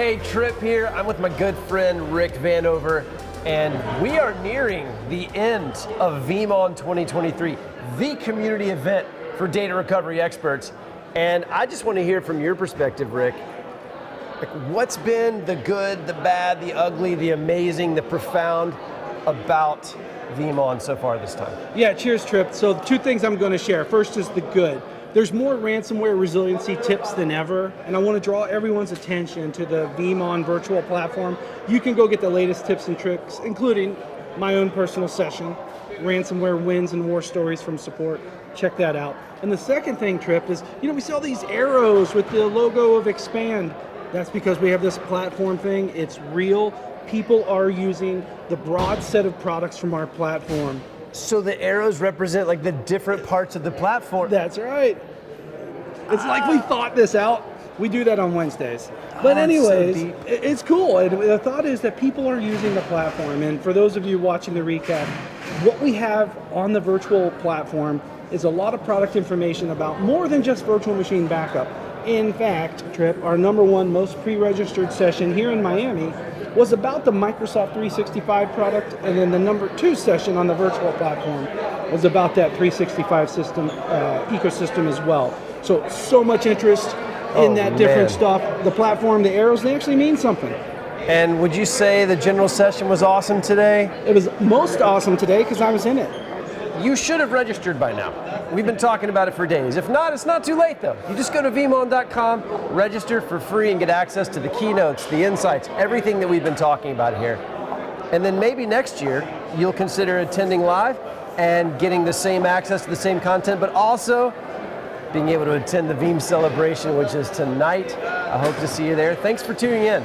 Hey, Tripp here. I'm with my good friend Rick Vanover, and we are nearing the end of VeeamON 2023, the community event for data recovery experts. And I just want to hear from your perspective, Rick, like what's been the good, the bad, the ugly, the amazing, the profound about VeeamON so far this time? Yeah, cheers, Tripp. So 2 things I'm going to share. First is the good. There's more ransomware resiliency tips than ever, and I want to draw everyone's attention to the VeeamON virtual platform. You can go get the latest tips and tricks, including my own personal session, ransomware wins and war stories from support. Check that out. And the second thing, Tripp, is we see all these arrows with the logo of expand. That's because we have this platform thing. It's real. People are using the broad set of products from our platform. So the arrows represent like the different parts of the platform. That's right. It's like we thought this out. We do that on Wednesdays. But anyways, so it's cool. And the thought is that people are using the platform. And for those of you watching the recap, what we have on the virtual platform is a lot of product information about more than just virtual machine backup. In fact, Tripp, our #1 most pre-registered session here in Miami was about the Microsoft 365 product, and then the #2 session on the virtual platform was about that 365 system ecosystem as well. So much interest in that different stuff. The platform, the arrows, they actually mean something. And would you say the general session was awesome today? It was most awesome today because I was in it. You should have registered by now. We've been talking about it for days. If not, it's not too late though. You just go to VeeamON.com, register for free, and get access to the keynotes, the insights, everything that we've been talking about here. And then maybe next year, you'll consider attending live and getting the same access to the same content, but also being able to attend the Veeam celebration, which is tonight. I hope to see you there. Thanks for tuning in.